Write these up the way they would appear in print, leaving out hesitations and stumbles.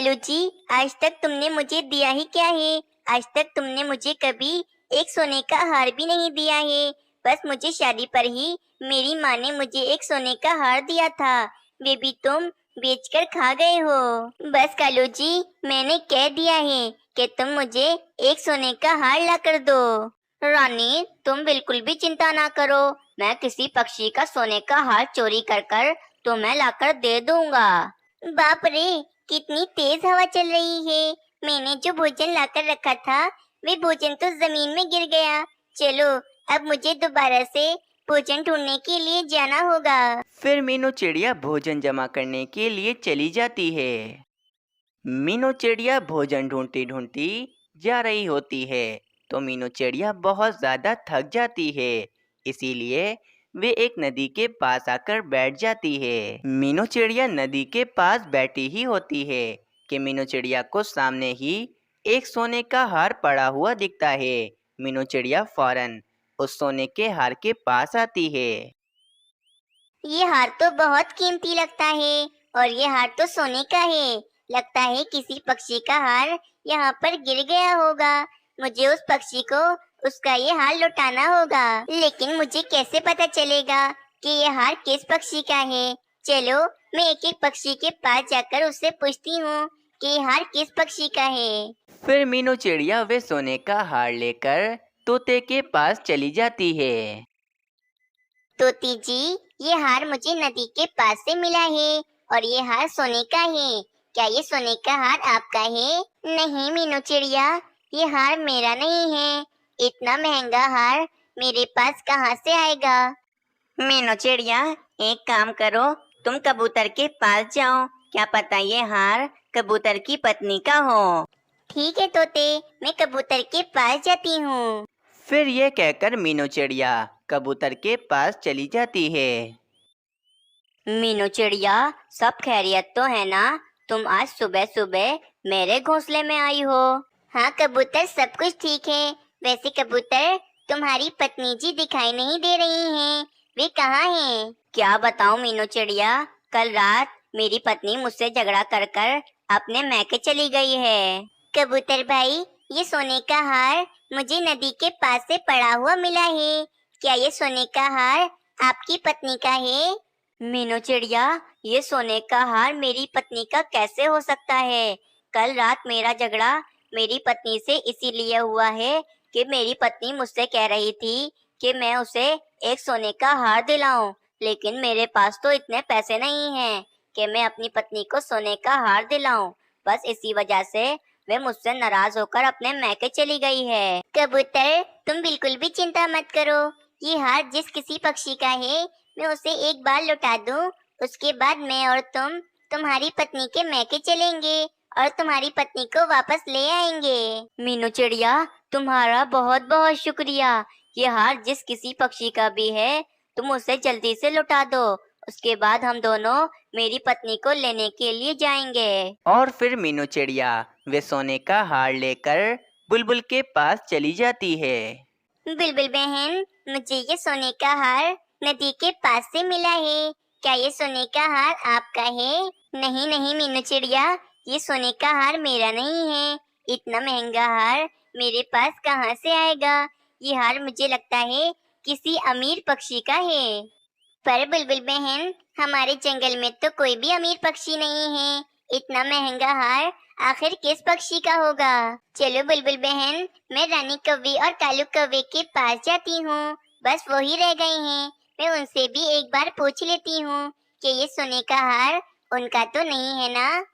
कालू जी, आज तक तुमने मुझे दिया ही क्या है? आज तक तुमने मुझे कभी एक सोने का हार भी नहीं दिया है। बस मुझे शादी पर ही मेरी माँ ने मुझे एक सोने का हार दिया था, वे भी तुम बेचकर खा गए हो। बस कालू जी, मैंने कह दिया है कि तुम मुझे एक सोने का हार ला कर दो। रानी, तुम बिल्कुल भी चिंता ना करो, मैं किसी पक्षी का सोने का हार चोरी कर कर तुम्हें लाकर दे दूंगा। बाप रे, कितनी तेज हवा चल रही है। मैंने जो भोजन लाकर रखा था, वे भोजन तो जमीन में गिर गया। चलो, अब मुझे दोबारा से भोजन ढूंढने के लिए जाना होगा। फिर मीनू चिड़िया भोजन जमा करने के लिए चली जाती है। मीनू चिड़िया भोजन ढूंढती ढूंढती जा रही होती है तो मीनू चिड़िया बहुत ज़्यादा थक जाती है, इसीलिए वे एक नदी के पास आकर बैठ जाती है। मीनू चिड़िया नदी के पास बैठी ही होती है कि मीनू चिड़िया को सामने ही एक सोने का हार पड़ा हुआ दिखता है। मीनू चिड़िया फौरन उस सोने के हार के पास आती है। ये हार तो बहुत कीमती लगता है और ये हार तो सोने का है। लगता है किसी पक्षी का हार यहाँ पर गिर गया होगा। मुझे उस पक्षी को उसका ये हार लौटाना होगा। लेकिन मुझे कैसे पता चलेगा कि ये हार किस पक्षी का है? चलो, मैं एक एक पक्षी के पास जाकर उससे पूछती हूँ कि ये हार किस पक्षी का है। फिर मीनू चिड़िया वे सोने का हार लेकर तोते के पास चली जाती है। तोती जी, ये हार मुझे नदी के पास से मिला है और ये हार सोने का है। क्या ये सोने का हार आपका है? नहीं मीनू चिड़िया, ये हार मेरा नहीं है। इतना महंगा हार मेरे पास कहाँ से आएगा? मीनू चिड़िया, एक काम करो, तुम कबूतर के पास जाओ, क्या पता ये हार कबूतर की पत्नी का हो। ठीक है तोते, मैं कबूतर के पास जाती हूँ। फिर ये कहकर मीनू चिड़िया कबूतर के पास चली जाती है। मीनू चिड़िया, सब खैरियत तो है ना? तुम आज सुबह सुबह मेरे घोंसले में आई हो। हाँ कबूतर, सब कुछ ठीक है। वैसे कबूतर, तुम्हारी पत्नी जी दिखाई नहीं दे रही हैं। वे कहाँ हैं? क्या बताऊं मीनू चिड़िया, कल रात मेरी पत्नी मुझसे झगड़ा कर कर अपने मैके चली गई है। कबूतर भाई, ये सोने का हार मुझे नदी के पास से पड़ा हुआ मिला है। क्या ये सोने का हार आपकी पत्नी का है? मीनू चिड़िया, ये सोने का हार मेरी पत्नी का कैसे हो सकता है? कल रात मेरा झगड़ा मेरी पत्नी से इसीलिए हुआ है कि मेरी पत्नी मुझसे कह रही थी कि मैं उसे एक सोने का हार दिलाऊं, लेकिन मेरे पास तो इतने पैसे नहीं हैं कि मैं अपनी पत्नी को सोने का हार दिलाऊं। बस इसी वजह से वे मुझसे नाराज होकर अपने मैके चली गई है। कबूतर, तुम बिल्कुल भी चिंता मत करो। ये हार जिस किसी पक्षी का है, मैं उसे एक बार लौटा दूं, उसके बाद मैं और तुम तुम्हारी पत्नी के मैके चलेंगे और तुम्हारी पत्नी को वापस ले आएंगे। मीनू चिड़िया, तुम्हारा बहुत बहुत शुक्रिया। ये हार जिस किसी पक्षी का भी है, तुम उसे जल्दी से लौटा दो। उसके बाद हम दोनों मेरी पत्नी को लेने के लिए जाएंगे। और फिर मीनू चिड़िया वे सोने का हार लेकर बुलबुल के पास चली जाती है। बुलबुल बहन, मुझे ये सोने का हार नदी के पास से मिला है। क्या ये सोने का हार आपका है? नहीं नहीं मीनू चिड़िया, ये सोने का हार मेरा नहीं है। इतना महंगा हार मेरे पास कहाँ से आएगा? ये हार मुझे लगता है किसी अमीर पक्षी का है। पर बुलबुल बहन, हमारे जंगल में तो कोई भी अमीर पक्षी नहीं है। इतना महंगा हार आखिर किस पक्षी का होगा? चलो बुलबुल बहन, मैं रानी कौवे और कालू कौवे के पास जाती हूँ। बस वो ही रह गए हैं। मैं उनसे भी एक बार पूछ लेती हूँ कि ये सोने का हार उनका तो नहीं है ना?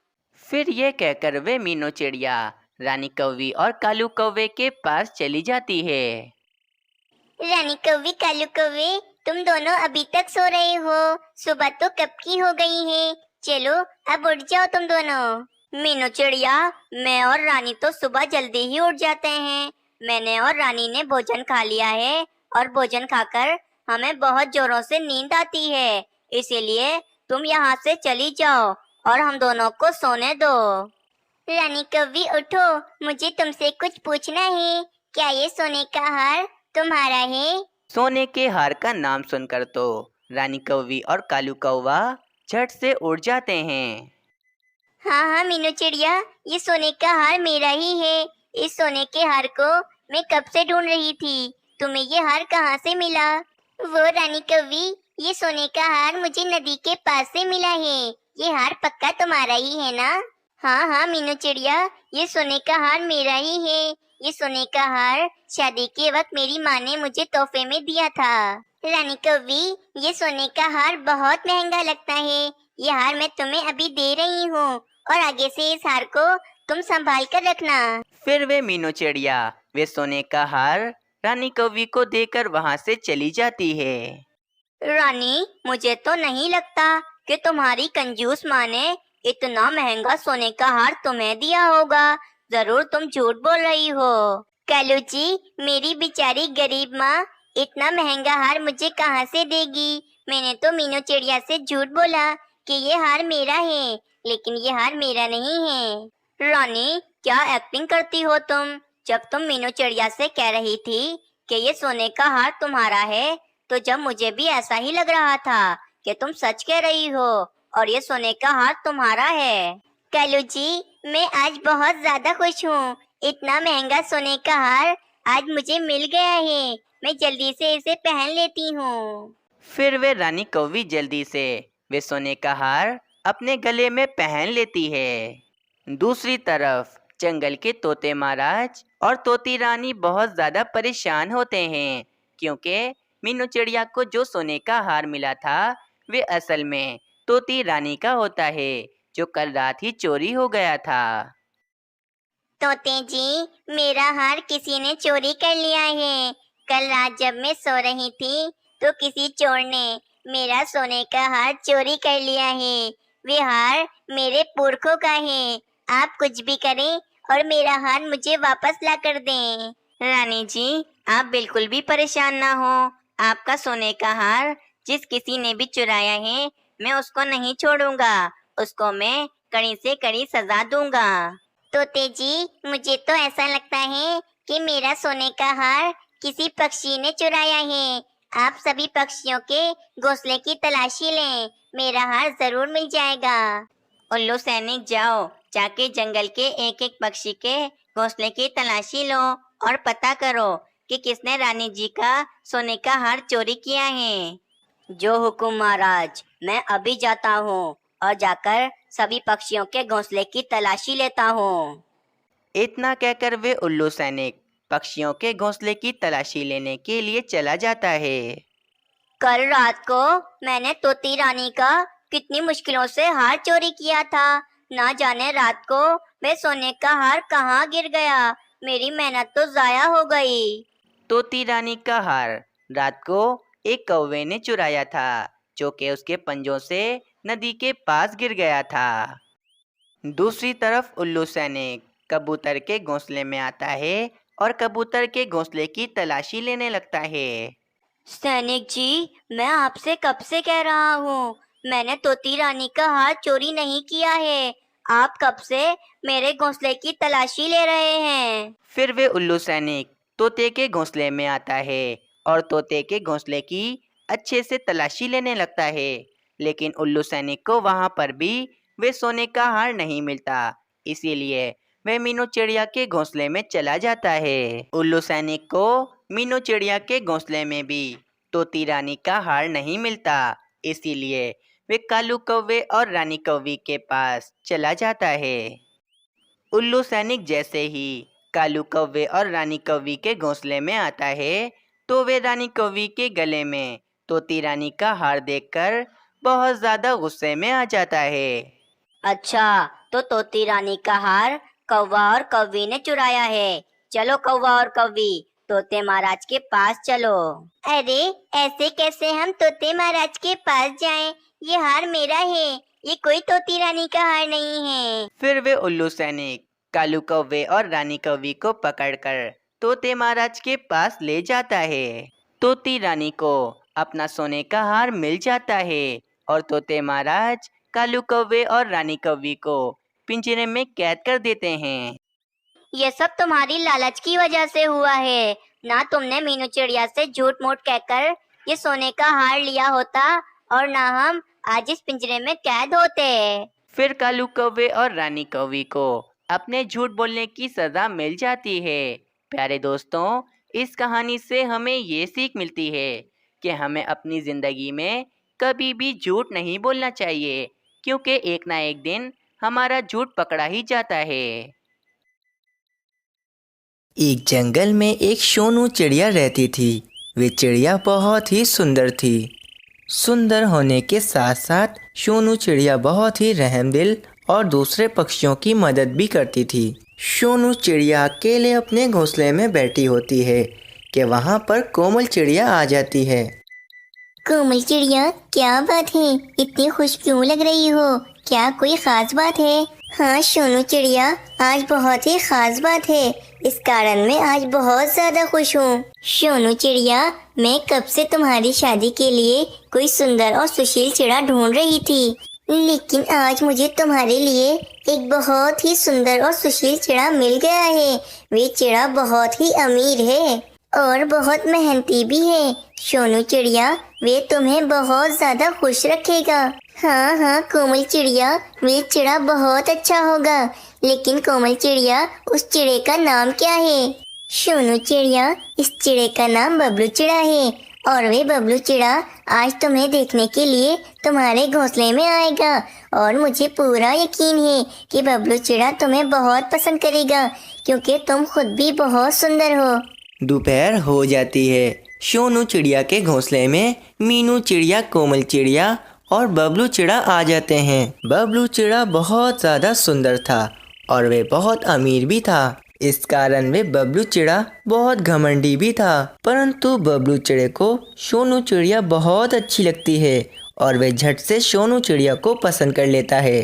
फिर ये कहकर वे मीनू चिड़िया रानी कौवी और कालू कौवे के पास चली जाती है। रानी कौवे, कालू कौवे, तुम दोनों अभी तक सो रहे हो? सुबह तो कब की हो गई है। चलो, अब उठ जाओ तुम दोनों। मीनू चिड़िया, मैं और रानी तो सुबह जल्दी ही उठ जाते हैं। मैंने और रानी ने भोजन खा लिया है और भोजन खाकर हमें बहुत जोरों से नींद आती है। इसीलिए तुम यहाँ से चली जाओ और हम दोनों को सोने दो। रानी कौवी उठो, मुझे तुमसे कुछ पूछना है। क्या ये सोने का हार तुम्हारा है? सोने के हार का नाम सुनकर तो रानी कौवी और कालू कौवा झट से उड़ जाते हैं। हाँ हाँ मीनू चिड़िया, ये सोने का हार मेरा ही है। इस सोने के हार को मैं कब से ढूंढ रही थी। तुम्हें ये हार कहाँ से मिला? वो रानी कौवी, ये सोने का हार मुझे नदी के पास से मिला है। ये हार पक्का तुम्हारा ही है ना? हाँ हाँ मीनू चिड़िया, ये सोने का हार मेरा ही है। ये सोने का हार शादी के वक्त मेरी माँ ने मुझे तोहफे में दिया था। रानी कौवी, ये सोने का हार बहुत महंगा लगता है। ये हार मैं तुम्हें अभी दे रही हूँ और आगे से इस हार को तुम संभाल कर रखना। फिर वे मीनू चिड़िया वे सोने का हार रानी कौवी को देकर वहां से चली जाती है। रानी, मुझे तो नहीं लगता कि तुम्हारी कंजूस माँ ने इतना महंगा सोने का हार तुम्हें दिया होगा। जरूर तुम झूठ बोल रही हो। कालू जी, मेरी बेचारी गरीब माँ इतना महंगा हार मुझे कहाँ से देगी? मैंने तो मीनू चिड़िया से झूठ बोला कि ये हार मेरा है, लेकिन ये हार मेरा नहीं है। रानी, क्या एक्टिंग करती हो तुम? जब तुम मीनू चिड़िया से कह रही थी कि ये सोने का हार तुम्हारा है, तो जब मुझे भी ऐसा ही लग रहा था कि तुम सच कह रही हो और ये सोने का हार तुम्हारा है। कालू जी, मैं आज बहुत ज्यादा खुश हूँ। इतना महंगा सोने का हार आज मुझे मिल गया है। मैं जल्दी से इसे पहन लेती हूँ। फिर वे रानी कौवी जल्दी से वे सोने का हार अपने गले में पहन लेती है। दूसरी तरफ जंगल के तोते महाराज और तोती रानी बहुत ज्यादा परेशान होते हैं, क्योंकि मीनू चिड़िया को जो सोने का हार मिला था वे असल में तोती रानी का होता है, जो कल रात ही चोरी हो गया था। तोते जी, मेरा हार किसी ने चोरी कर लिया है। कल रात जब मैं सो रही थी तो किसी चोर ने मेरा सोने का हार चोरी कर लिया है। वे हार मेरे पुरखों का है। आप कुछ भी करें और मेरा हार मुझे वापस ला कर दें। रानी जी, आप बिल्कुल भी परेशान ना हो। आपका सोने का हार जिस किसी ने भी चुराया है, मैं उसको नहीं छोड़ूंगा। उसको मैं कड़ी से कड़ी सजा दूंगा। तोते जी, मुझे तो ऐसा लगता है कि मेरा सोने का हार किसी पक्षी ने चुराया है। आप सभी पक्षियों के घोंसले की तलाशी लें, मेरा हार जरूर मिल जाएगा। उल्लू सैनिक, जाओ जाके जंगल के एक एक पक्षी के घोंसले की तलाशी लो और पता करो कि किसने रानी जी का सोने का हार चोरी किया है। जो हुकुम महाराज, मैं अभी जाता हूँ और जाकर सभी पक्षियों के घोंसले की तलाशी लेता हूँ। इतना कहकर वे उल्लू सैनिक पक्षियों के घोंसले की तलाशी लेने के लिए चला जाता है। कल रात को मैंने तोती रानी का कितनी मुश्किलों से हार चोरी किया था। ना जाने रात को वह सोने का हार कहाँ गिर गया। मेरी मेहनत तो जाया हो गई। तोती रानी का हार रात को एक कौवे ने चुराया था, जो कि उसके पंजों से नदी के पास गिर गया था। दूसरी तरफ उल्लू सैनिक कबूतर के घोंसले में आता है और कबूतर के घोंसले की तलाशी लेने लगता है। सैनिक जी, मैं आपसे कब से कह रहा हूँ, मैंने तोती रानी का हार चोरी नहीं किया है। आप कब से मेरे घोंसले की तलाशी ले रहे हैं? फिर वे उल्लू सैनिक तोते के घोंसले में आता है और तोते के घोंसले की अच्छे से तलाशी लेने लगता है, लेकिन उल्लू सैनिक को वहां पर भी वे सोने का हार नहीं मिलता। इसीलिए वह मीनू चिड़िया के घोंसले में चला जाता है। उल्लू सैनिक को मीनू चिड़िया के घोंसले में भी तोती रानी का हार नहीं मिलता। इसीलिए वे कालू कौवे और रानी कौवी के पास चला जाता है। उल्लू सैनिक जैसे ही कालू कौवे और रानी कौवी के घोंसले में आता है, तो वे रानी कौवी के गले में तोती रानी का हार देखकर बहुत ज्यादा गुस्से में आ जाता है। अच्छा, तो तोती रानी का हार कौवा और कौवी ने चुराया है। चलो कौवा और कौवी, तोते महाराज के पास चलो। अरे, ऐसे कैसे हम तोते महाराज के पास जाएं? ये हार मेरा है, ये कोई तोती रानी का हार नहीं है। फिर वे उल्लू सैनिक कालू कौवे और रानी कौवी को पकड़कर तोते महाराज के पास ले जाता है। तोती रानी को अपना सोने का हार मिल जाता है और तोते महाराज कालू कौवे और रानी कौवी को पिंजरे में कैद कर देते हैं। ये सब तुम्हारी लालच की वजह से हुआ है। ना तुमने मीनू चिड़िया से झूठ मूठ कहकर ये सोने का हार लिया होता और ना हम आज इस पिंजरे में कैद होते। फिर कालू कौवे और रानी कौवी को अपने झूठ बोलने की सजा मिल जाती है। प्यारे दोस्तों, इस कहानी से हमें ये सीख मिलती है कि हमें अपनी ज़िंदगी में कभी भी झूठ नहीं बोलना चाहिए, क्योंकि एक ना एक दिन हमारा झूठ पकड़ा ही जाता है। एक जंगल में एक सोनू चिड़िया रहती थी। वे चिड़िया बहुत ही सुंदर थी। सुंदर होने के साथ साथ सोनू चिड़िया बहुत ही रहमदिल और दूसरे पक्षियों की मदद भी करती थी। सोनू चिड़िया अकेले अपने घोंसले में बैठी होती है कि वहाँ पर कोमल चिड़िया आ जाती है। कोमल चिड़िया, क्या बात है, इतनी खुश क्यों लग रही हो? क्या कोई खास बात है? हाँ सोनू चिड़िया, आज बहुत ही खास बात है। इस कारण मैं आज बहुत ज्यादा खुश हूँ। सोनू चिड़िया, मैं कब से तुम्हारी शादी के लिए कोई सुंदर और सुशील चिड़ा ढूंढ रही थी, लेकिन आज मुझे तुम्हारे लिए एक बहुत ही सुंदर और सुशील चिड़ा मिल गया है। वे चिड़ा बहुत ही अमीर है और बहुत मेहनती भी है। सोनू चिड़िया, वे तुम्हें बहुत ज्यादा खुश रखेगा। हाँ हाँ कोमल चिड़िया, वे चिड़ा बहुत अच्छा होगा। लेकिन कोमल चिड़िया, उस चिड़े का नाम क्या है? सोनू चिड़िया, इस चिड़े का नाम बबलू चिड़ा है और वे बबलू चिड़ा आज तुम्हें देखने के लिए तुम्हारे घोंसले में आएगा और मुझे पूरा यकीन है कि बबलू चिड़ा तुम्हें बहुत पसंद करेगा, क्योंकि तुम खुद भी बहुत सुंदर हो। दोपहर हो जाती है। सोनू चिड़िया के घोंसले में मीनू चिड़िया, कोमल चिड़िया और बबलू चिड़ा आ जाते हैं। बबलू चिड़ा बहुत ज़्यादा सुंदर था और वे बहुत अमीर भी था। इस कारण वे बबलू चिड़ा बहुत घमंडी भी था। परंतु बबलू चिड़े को सोनू चिड़िया बहुत अच्छी लगती है और वे झट से सोनू चिड़िया को पसंद कर लेता है।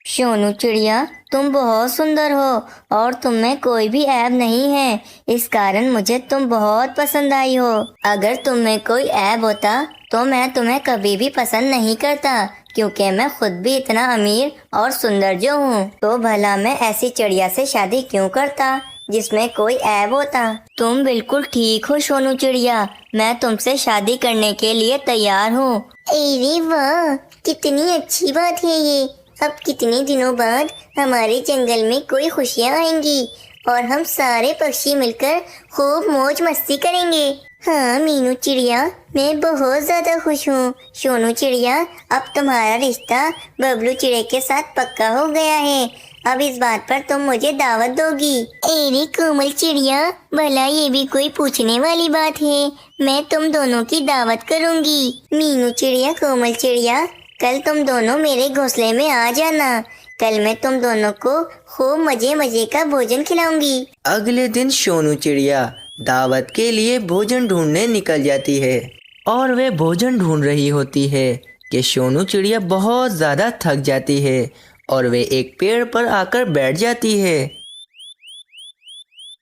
सोनू चिड़िया, तुम बहुत सुंदर हो और तुम में कोई भी ऐब नहीं है। इस कारण मुझे तुम बहुत पसंद आई हो। अगर तुम में कोई ऐब होता तो मैं तुम्हें कभी भी पसंद नहीं करता, क्योंकि मैं खुद भी इतना अमीर और सुंदर जो हूँ। तो भला मैं ऐसी चिड़िया से शादी क्यों करता जिसमें कोई ऐब होता। तुम बिल्कुल ठीक हो सोनू चिड़िया, मैं तुमसे शादी करने के लिए तैयार हूँ। अरे वाह, कितनी अच्छी बात है ये। अब कितने दिनों बाद हमारे जंगल में कोई खुशियाँ आएंगी और हम सारे पक्षी मिलकर खूब मौज मस्ती करेंगे। हाँ मीनू चिड़िया, मैं बहुत ज्यादा खुश हूँ। सोनू चिड़िया, अब तुम्हारा रिश्ता बबलू चिड़े के साथ पक्का हो गया है। अब इस बात पर तुम मुझे दावत दोगी। अरे कोमल चिड़िया, भला ये भी कोई पूछने वाली बात है। मैं तुम दोनों की दावत करूँगी। मीनू चिड़िया, कोमल चिड़िया, कल तुम दोनों मेरे घोंसले में आ जाना। कल मैं तुम दोनों को खूब मजे मजे का भोजन खिलाऊंगी। अगले दिन सोनू चिड़िया दावत के लिए भोजन ढूंढने निकल जाती है और वे भोजन ढूंढ रही होती है कि सोनू चिड़िया बहुत ज़्यादा थक जाती है और वे एक पेड़ पर आकर बैठ जाती है।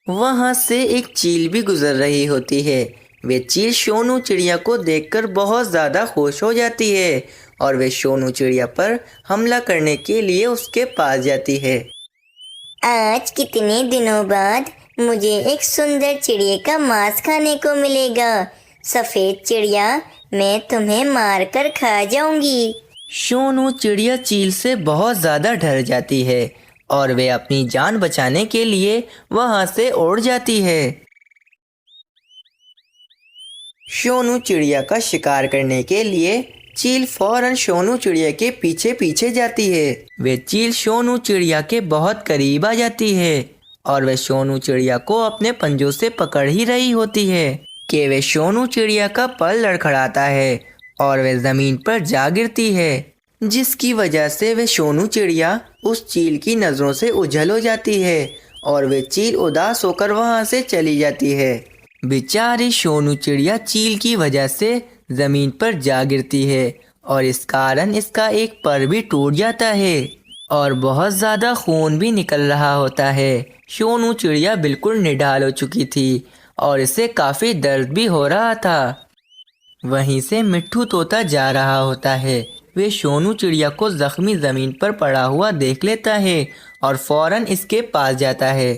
वहाँ से एक चील भी गुजर रही होती है। वे चील सोनू चिड़िया को देखकर बहुत ज़्यादा खुश हो जाती है और वे सोनू चिड़िया पर हमला करने के लिए उसके पास जाती है। आज कितने दिनों बाद मुझे एक सुंदर चिड़िया का मांस खाने को मिलेगा। सफेद चिड़िया, मैं तुम्हें मारकर खा जाऊंगी। सोनू चिड़िया चील से बहुत ज़्यादा डर जाती है और वे अपनी जान बचाने के लिए वहाँ से उड़ जाती है। सोनू चिड़िया का शिकार करने के लिए चील फौरन सोनू चिड़िया के पीछे पीछे जाती है। वे चील सोनू चिड़िया के बहुत करीब आ जाती है और वे सोनू चिड़िया को अपने पंजों से पकड़ ही रही होती है कि वे सोनू चिड़िया का पर लड़खड़ाता है और वे ज़मीन पर जा गिरती है, जिसकी वजह से वे सोनू चिड़िया उस चील की नज़रों से ओझल हो जाती है और वे चील उदास होकर वहाँ से चली जाती है। बेचारी सोनू चिड़िया चील की वजह से ज़मीन पर जा गिरती है और इस कारण इसका एक पर भी टूट जाता है और बहुत ज़्यादा खून भी निकल रहा होता है। सोनू चिड़िया बिल्कुल निढाल हो चुकी थी और इसे काफ़ी दर्द भी हो रहा था। वहीं से मिट्ठू तोता जा रहा होता है। वे सोनू चिड़िया को ज़ख्मी ज़मीन पर पड़ा हुआ देख लेता है और फौरन इसके पास जाता है।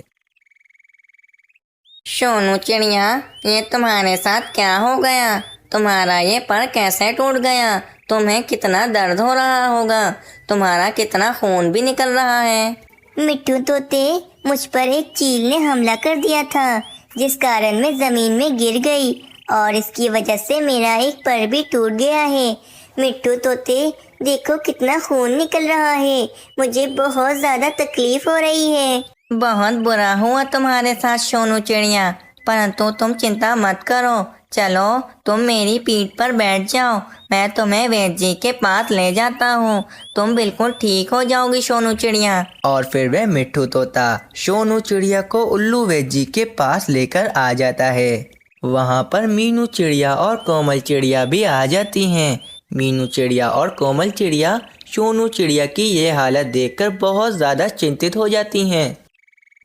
सोनू चिड़िया, ये तुम्हारे साथ क्या हो गया? तुम्हारा ये पर कैसे टूट गया? तुम्हें कितना दर्द हो रहा होगा, तुम्हारा कितना खून भी निकल रहा है। मिट्टू तोते, मुझ पर एक चील ने हमला कर दिया था, जिस कारण मैं जमीन में गिर गई और इसकी वजह से मेरा एक पर भी टूट गया है। मिट्टू तोते, देखो कितना खून निकल रहा है, मुझे बहुत ज्यादा तकलीफ हो रही है। बहुत बुरा हुआ तुम्हारे साथ सोनू चिड़िया, परंतु तुम चिंता मत करो। चलो तुम मेरी पीठ पर बैठ जाओ, मैं तुम्हें वैद्य जी के पास ले जाता हूँ, तुम बिल्कुल ठीक हो जाओगी सोनू चिड़िया। और फिर वह मिट्ठू तोता सोनू चिड़िया को उल्लू वैद्य जी के पास लेकर आ जाता है। वहाँ पर मीनू चिड़िया और कोमल चिड़िया भी आ जाती हैं। मीनू चिड़िया और कोमल चिड़िया सोनू चिड़िया की ये हालत देखकर बहुत ज़्यादा चिंतित हो जाती हैं।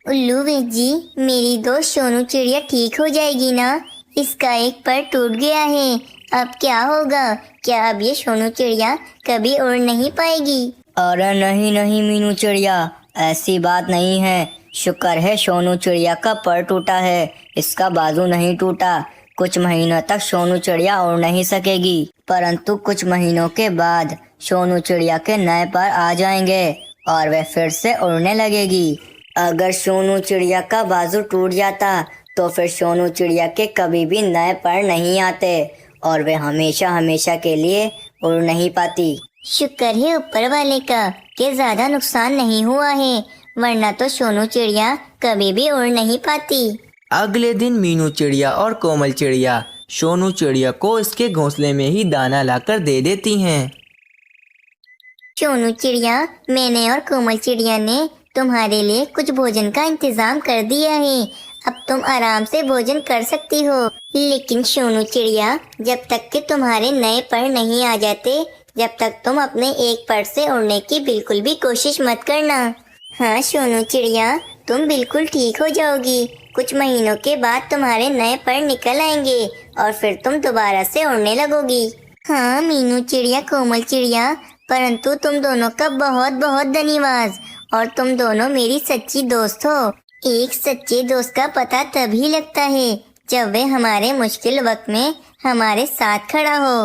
उल्लू वैद्य जी, मेरी दोस्त सोनू चिड़िया ठीक हो जाएगी ना? इसका एक पर टूट गया है, अब क्या होगा? क्या अब ये सोनू चिड़िया कभी उड़ नहीं पाएगी? अरे नहीं नहीं मीनू चिड़िया, ऐसी बात नहीं है। शुक्र है सोनू चिड़िया का पर टूटा है, इसका बाजू नहीं टूटा। कुछ महीनों तक सोनू चिड़िया उड़ नहीं सकेगी, परंतु कुछ महीनों के बाद सोनू चिड़िया के नए पर आ जाएंगे और वह फिर से उड़ने लगेगी। अगर सोनू चिड़िया का बाजू टूट जाता तो फिर सोनू चिड़िया के कभी भी नए पर नहीं आते और वे हमेशा हमेशा के लिए उड़ नहीं पाती। शुक्र है ऊपर वाले का कि ज्यादा नुकसान नहीं हुआ है, वरना तो सोनू चिड़िया कभी भी उड़ नहीं पाती। अगले दिन मीनू चिड़िया और कोमल चिड़िया सोनू चिड़िया को इसके घोंसले में ही दाना लाकर दे देती हैं। सोनू चिड़िया, मैंने और कोमल चिड़िया ने तुम्हारे लिए कुछ भोजन का इंतजाम कर दिया है, अब तुम आराम से भोजन कर सकती हो। लेकिन सोनू चिड़िया, जब तक कि तुम्हारे नए पर नहीं आ जाते, जब तक तुम अपने एक पर से उड़ने की बिल्कुल भी कोशिश मत करना। हाँ सोनू चिड़िया, तुम बिल्कुल ठीक हो जाओगी, कुछ महीनों के बाद तुम्हारे नए पर निकल आएंगे और फिर तुम दोबारा से उड़ने लगोगी। हाँ मीनू चिड़िया, कोमल चिड़िया, परंतु तुम दोनों का बहुत बहुत धन्यवाद, और तुम दोनों मेरी सच्ची दोस्त हो। एक सच्चे दोस्त का पता तभी लगता है जब वे हमारे मुश्किल वक्त में हमारे साथ खड़ा हो,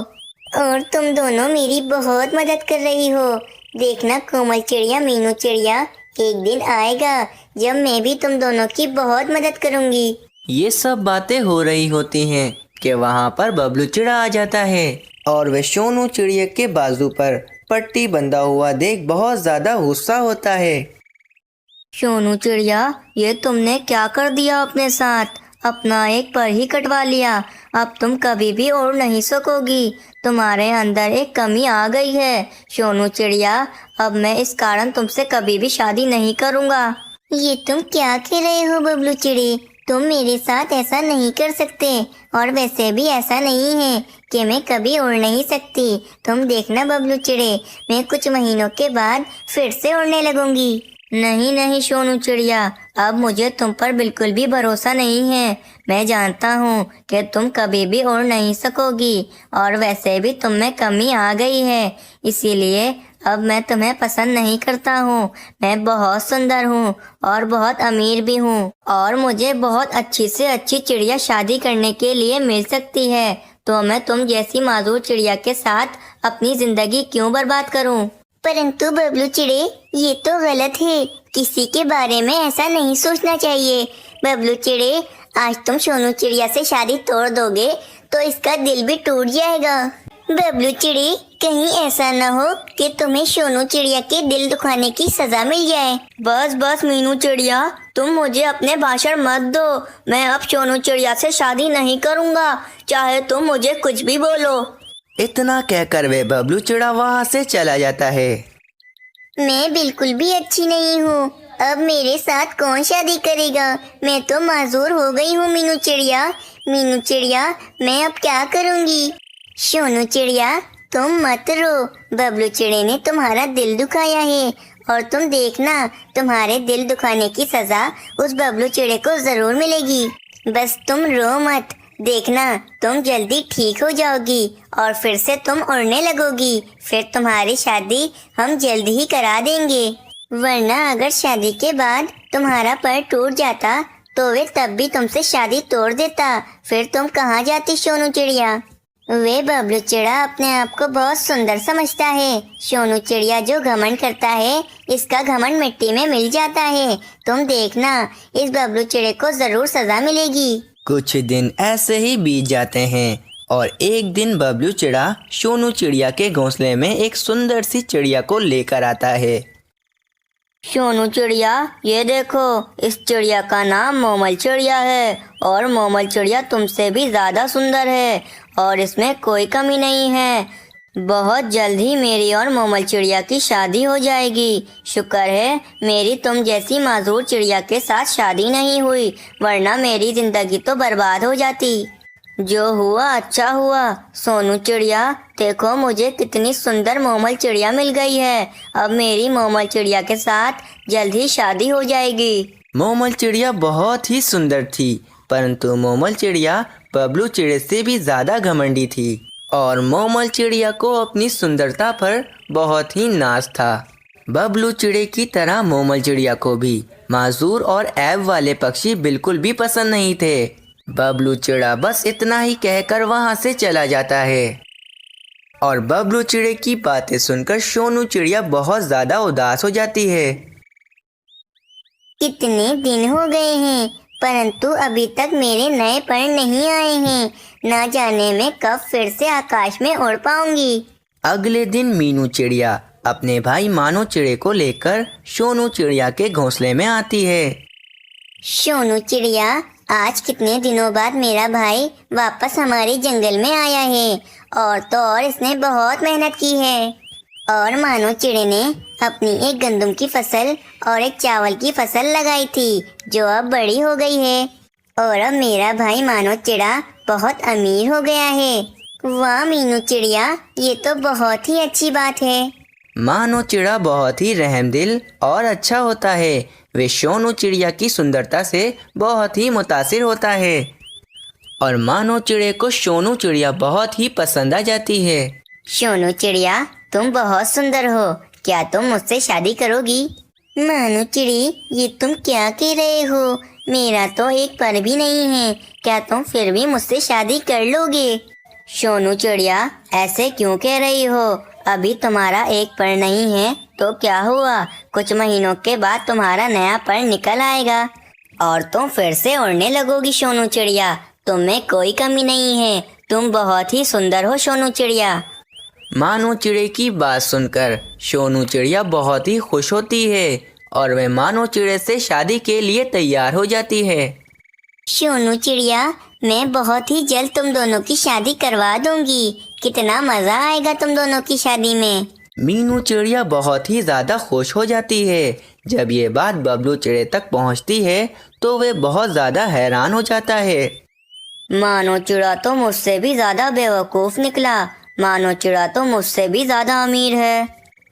और तुम दोनों मेरी बहुत मदद कर रही हो। देखना कोमल चिड़िया, मीनू चिड़िया, एक दिन आएगा जब मैं भी तुम दोनों की बहुत मदद करूंगी। ये सब बातें हो रही होती हैं कि वहाँ पर बबलू चिड़ा आ जाता है और वह सोनू चिड़िया के बाजू पर पट्टी बंधा हुआ देख बहुत ज़्यादा गुस्सा होता है। सोनू चिड़िया, ये तुमने क्या कर दिया अपने साथ? अपना एक पर ही कटवा लिया, अब तुम कभी भी उड़ नहीं सकोगी, तुम्हारे अंदर एक कमी आ गई है। सोनू चिड़िया, अब मैं इस कारण तुमसे कभी भी शादी नहीं करूँगा। ये तुम क्या कह रहे हो बबलू चिड़ी? तुम मेरे साथ ऐसा नहीं कर सकते, और वैसे भी ऐसा नहीं है कि मैं कभी उड़ नहीं सकती। तुम देखना बबलू चिड़े, मैं कुछ महीनों के बाद फिर से उड़ने लगूंगी। नहीं नहीं सोनू चिड़िया, अब मुझे तुम पर बिल्कुल भी भरोसा नहीं है। मैं जानता हूँ कि तुम कभी भी उड़ नहीं सकोगी, और वैसे भी तुम में कमी आ गई है, इसीलिए अब मैं तुम्हें पसंद नहीं करता हूँ। मैं बहुत सुंदर हूँ और बहुत अमीर भी हूँ, और मुझे बहुत अच्छी से अच्छी चिड़िया शादी करने के लिए मिल सकती है, तो मैं तुम जैसी मासूम चिड़िया के साथ अपनी जिंदगी क्यों बर्बाद करूँ? परंतु बबलू चिड़े, ये तो गलत है, किसी के बारे में ऐसा नहीं सोचना चाहिए। बबलू चिड़े, आज तुम सोनू चिड़िया से शादी तोड़ दोगे तो इसका दिल भी टूट जाएगा। बबलू चिड़े, कहीं ऐसा न हो कि तुम्हें सोनू चिड़िया के दिल दुखाने की सजा मिल जाए। बस बस मीनू चिड़िया, तुम मुझे अपने भाषण मत दो। मैं अब सोनू चिड़िया से शादी नहीं करूँगा, चाहे तुम मुझे कुछ भी बोलो। इतना कहकर वे बबलू चिड़ा वहाँ से चला जाता है। मैं बिल्कुल भी अच्छी नहीं हूँ, अब मेरे साथ कौन शादी करेगा? मैं तो माजूर हो गई हूँ मीनू चिड़िया। मीनू चिड़िया, मैं अब क्या करूँगी? सोनू चिड़िया, तुम मत रो, बबलू चिड़े ने तुम्हारा दिल दुखाया है, और तुम देखना तुम्हारे दिल दुखाने की सजा उस बबलू चिड़े को जरूर मिलेगी। बस तुम रो मत, देखना तुम जल्दी ठीक हो जाओगी और फिर से तुम उड़ने लगोगी। फिर तुम्हारी शादी हम जल्दी ही करा देंगे, वरना अगर शादी के बाद तुम्हारा पर टूट जाता तो वे तब भी तुमसे शादी तोड़ देता। फिर तुम कहाँ जाती सोनू चिड़िया? वे बबलू चिड़ा अपने आप को बहुत सुंदर समझता है। सोनू चिड़िया जो घमंड करता है, इसका घमंड मिट्टी में मिल जाता है। तुम देखना, इस बबलू चिड़े को जरूर सजा मिलेगी। कुछ दिन ऐसे ही बीत जाते हैं और एक दिन बबलू चिड़ा सोनू चिड़िया के घोंसले में एक सुंदर सी चिड़िया को लेकर आता है। सोनू चिड़िया, ये देखो, इस चिड़िया का नाम मोमल चिड़िया है और मोमल चिड़िया तुमसे भी ज़्यादा सुंदर है और इसमें कोई कमी नहीं है। बहुत जल्द ही मेरी और मोमल चिड़िया की शादी हो जाएगी। शुक्र है मेरी तुम जैसी माजूर चिड़िया के साथ शादी नहीं हुई, वरना मेरी ज़िंदगी तो बर्बाद हो जाती। जो हुआ अच्छा हुआ। सोनू चिड़िया, देखो मुझे कितनी सुंदर मोमल चिड़िया मिल गई है। अब मेरी मोमल चिड़िया के साथ जल्द ही शादी हो जाएगी। मोमल चिड़िया बहुत ही सुंदर थी, परंतु मोमल चिड़िया बबलू चिड़े से भी ज़्यादा घमंडी थी और मोमल चिड़िया को अपनी सुंदरता पर बहुत ही नाज था। बबलू चिड़े की तरह मोमल चिड़िया को भी माजूर और ऐब वाले पक्षी बिल्कुल भी पसंद नहीं थे। बबलू चिड़ा बस इतना ही कहकर वहाँ से चला जाता है और बबलू चिड़े की बातें सुनकर सोनू चिड़िया बहुत ज़्यादा उदास हो जाती है। कितने दिन हो गए हैं, परंतु अभी तक मेरे नए पर नहीं आए हैं। ना जाने मैं कब फिर से आकाश में उड़ पाऊंगी। अगले दिन मीनू चिड़िया अपने भाई मानो चिड़े को लेकर सोनू चिड़िया के घोंसले में आती है। सोनू चिड़िया, आज कितने दिनों बाद मेरा भाई वापस हमारे जंगल में आया है और तो और इसने बहुत मेहनत की है। और मानो चिड़े ने अपनी एक गंदम की फसल और एक चावल की फसल लगाई थी, जो अब बड़ी हो गई है और अब मेरा भाई मानो चिड़ा बहुत अमीर हो गया है। वाह मीनू चिड़िया, ये तो बहुत ही अच्छी बात है। मानो चिड़ा बहुत ही रहमदिल और अच्छा होता है। वे सोनू चिड़िया की सुंदरता से बहुत ही मुतासिर होता है और मानो चिड़े को सोनू चिड़िया बहुत ही पसंद आ जाती है। सोनू चिड़िया, तुम बहुत सुंदर हो, क्या तुम मुझसे शादी करोगी? मानो चिड़ी, ये तुम क्या कह रहे हो? मेरा तो एक पर भी नहीं है, क्या तुम फिर भी मुझसे शादी कर लोगे? सोनू चिड़िया, ऐसे क्यों कह रही हो? अभी तुम्हारा एक पर नहीं है तो क्या हुआ, कुछ महीनों के बाद तुम्हारा नया पर निकल आएगा और तुम फिर से उड़ने लगोगी। सोनू चिड़िया, तुम में कोई कमी नहीं है, तुम बहुत ही सुंदर हो सोनू चिड़िया। मानो चिड़े की बात सुनकर सोनू चिड़िया बहुत ही खुश होती है और वह मानो चिड़े से शादी के लिए तैयार हो जाती है। सोनू चिड़िया, मैं बहुत ही जल्द तुम दोनों की शादी करवा दूंगी। कितना मजा आएगा तुम दोनों की शादी में। मीनू चिड़िया बहुत ही ज़्यादा खुश हो जाती है। जब ये बात बबलू चिड़े तक पहुंचती है तो वे बहुत ज़्यादा हैरान हो जाता है। मानो चिड़ा तो मुझसे भी ज़्यादा बेवकूफ़ निकला। मानो चिड़ा तो मुझसे भी ज़्यादा अमीर है।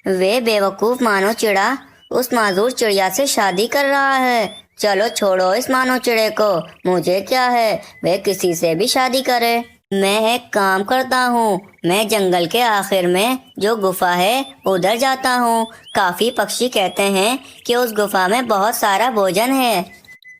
वे बेवकूफ़ मानो चिड़ा उस माजूर चिड़िया से शादी कर रहा है। चलो छोड़ो इस मानो चिड़े को, मुझे क्या है, वे किसी से भी शादी करे। मैं एक काम करता हूँ, मैं जंगल के आखिर में जो गुफा है उधर जाता हूँ। काफ़ी पक्षी कहते हैं कि उस गुफा में बहुत सारा भोजन है,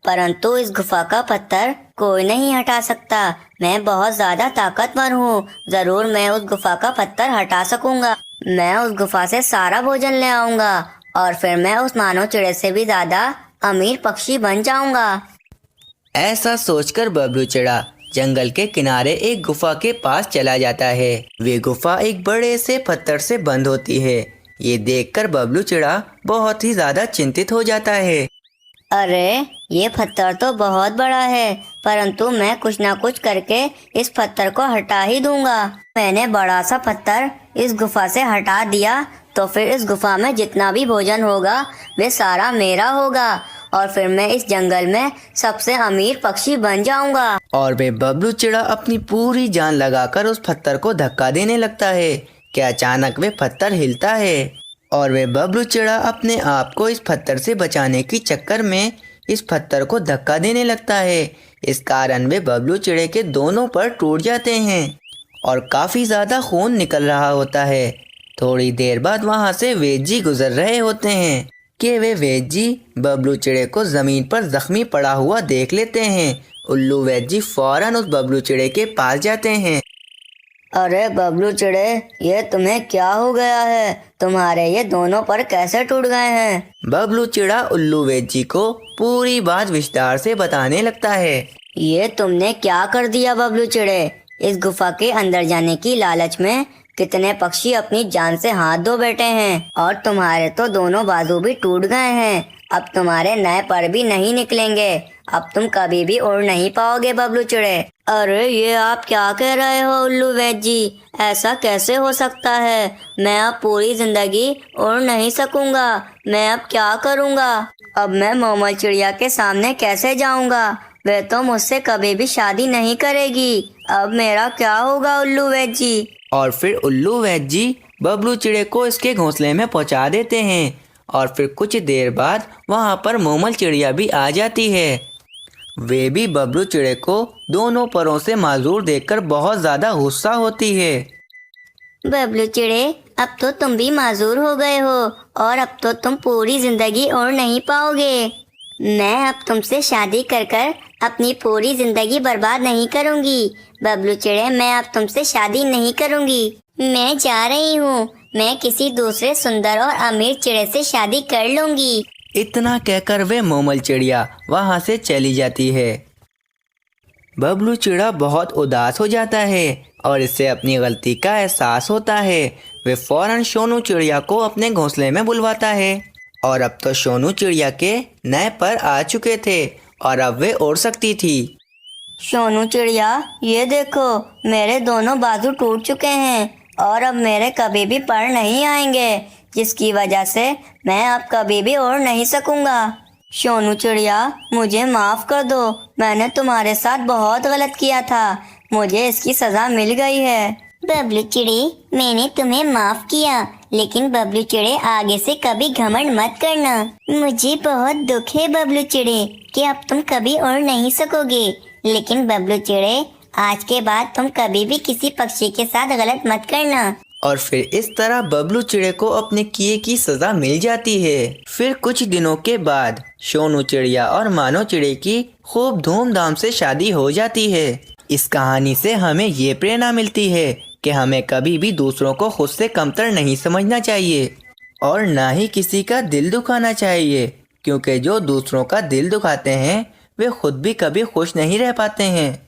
परंतु इस गुफा का पत्थर कोई नहीं हटा सकता। मैं बहुत ज़्यादा ताकतवर हूँ, ज़रूर मैं उस गुफा का पत्थर हटा सकूँगा। मैं उस गुफा से सारा भोजन ले आऊँगा और फिर मैं उस मानो चिड़े से भी ज़्यादा अमीर पक्षी बन जाऊँगा। ऐसा सोचकर बबलू चिड़ा जंगल के किनारे एक गुफा के पास चला जाता है। वे गुफा एक बड़े से पत्थर से बंद होती है। ये देखकर बबलू चिड़ा बहुत ही ज़्यादा चिंतित हो जाता है। अरे, ये पत्थर तो बहुत बड़ा है, परंतु मैं कुछ ना कुछ करके इस पत्थर को हटा ही दूंगा। मैंने बड़ा सा पत्थर इस गुफा से हटा दिया तो फिर इस गुफा में जितना भी भोजन होगा वे सारा मेरा होगा और फिर मैं इस जंगल में सबसे अमीर पक्षी बन जाऊंगा। और वे बबलू चिड़ा अपनी पूरी जान लगाकर उस पत्थर को धक्का देने लगता है कि अचानक वे पत्थर हिलता है और वे बबलू चिड़ा अपने आप को इस पत्थर से बचाने की चक्कर में इस पत्थर को धक्का देने लगता है। इस कारण वे बबलू चिड़े के दोनों पर टूट जाते हैं और काफ़ी ज़्यादा खून निकल रहा होता है। थोड़ी देर बाद वहाँ से वैद जी गुजर रहे होते हैं कि वे वैद जी बबलू चिड़े को ज़मीन पर ज़ख्मी पड़ा हुआ देख लेते हैं। उल्लू वैद जी फ़ौरन उस बबलू चिड़े के पास जाते हैं अरे बबलू चिड़े, ये तुम्हें क्या हो गया है? तुम्हारे ये दोनों पर कैसे टूट गए हैं? बबलू चिड़ा उल्लू वैद जी को पूरी बात विस्तार से बताने लगता है। ये तुमने क्या कर दिया बबलू चिड़े? इस गुफा के अंदर जाने की लालच में कितने पक्षी अपनी जान से हाथ धो बैठे हैं, और तुम्हारे तो दोनों बाजू भी टूट गए हैं। अब तुम्हारे नए पर भी नहीं निकलेंगे। अब तुम कभी भी उड़ नहीं पाओगे बबलू चिड़े। अरे ये आप क्या कह रहे हो उल्लू वैद जी? ऐसा कैसे हो सकता है? मैं अब पूरी जिंदगी उड़ नहीं सकूंगा। मैं अब क्या करूंगा? अब मैं मोमल चिड़िया के सामने कैसे जाऊंगा? वह तो मुझसे कभी भी शादी नहीं करेगी। अब मेरा क्या होगा उल्लू वैद जी? और फिर उल्लू वैद जी बबलू चिड़े को इसके घोंसले में पहुंचा देते हैं। और फिर कुछ देर बाद वहां पर मोमल चिड़िया भी आ जाती है। वे भी बबलू चिड़े को दोनों परों से माजूर देखकर बहुत ज़्यादा गुस्सा होती है। बबलू चिड़े, अब तो तुम भी माजूर हो गए हो और अब तो तुम पूरी जिंदगी उड़ नहीं पाओगे। मैं अब तुमसे शादी कर कर अपनी पूरी जिंदगी बर्बाद नहीं करूंगी। बबलू चिड़े, मैं अब तुमसे शादी नहीं करूंगी। मैं जा रही हूँ। मैं किसी दूसरे सुंदर और अमीर चिड़े से शादी कर लूंगी। इतना कहकर वे मोमल चिड़िया वहां से चली जाती है। बबलू चिड़ा बहुत उदास हो जाता है और इससे अपनी गलती का एहसास होता है। वे फौरन सोनू चिड़िया को अपने घोंसले में बुलवाता है। और अब तो सोनू चिड़िया के नए पर आ चुके थे और अब वे उड़ सकती थी। सोनू चिड़िया, ये देखो, मेरे दोनों बाजू टूट चुके हैं और अब मेरे कभी भी पर नहीं आएंगे, जिसकी वजह से मैं अब कभी भी उड़ नहीं सकूंगा। सोनू चिड़िया, मुझे माफ कर दो। मैंने तुम्हारे साथ बहुत गलत किया था। मुझे इसकी सजा मिल गई है। बबलू चिड़े, मैंने तुम्हें माफ किया, लेकिन बबलू चिड़े आगे से कभी घमंड मत करना। मुझे बहुत दुख है बबलू चिड़े कि अब तुम कभी उड़ नहीं सकोगे। लेकिन बबलू चिड़े, आज के बाद तुम कभी भी किसी पक्षी के साथ गलत मत करना। और फिर इस तरह बबलू चिड़े को अपने किए की सजा मिल जाती है। फिर कुछ दिनों के बाद सोनू चिड़िया और मानो चिड़े की खूब धूमधाम से शादी हो जाती है। इस कहानी से हमें ये प्रेरणा मिलती है कि हमें कभी भी दूसरों को खुद से कमतर नहीं समझना चाहिए और ना ही किसी का दिल दुखाना चाहिए, क्योंकि जो दूसरों का दिल दुखाते हैं वे खुद भी कभी खुश नहीं रह पाते हैं।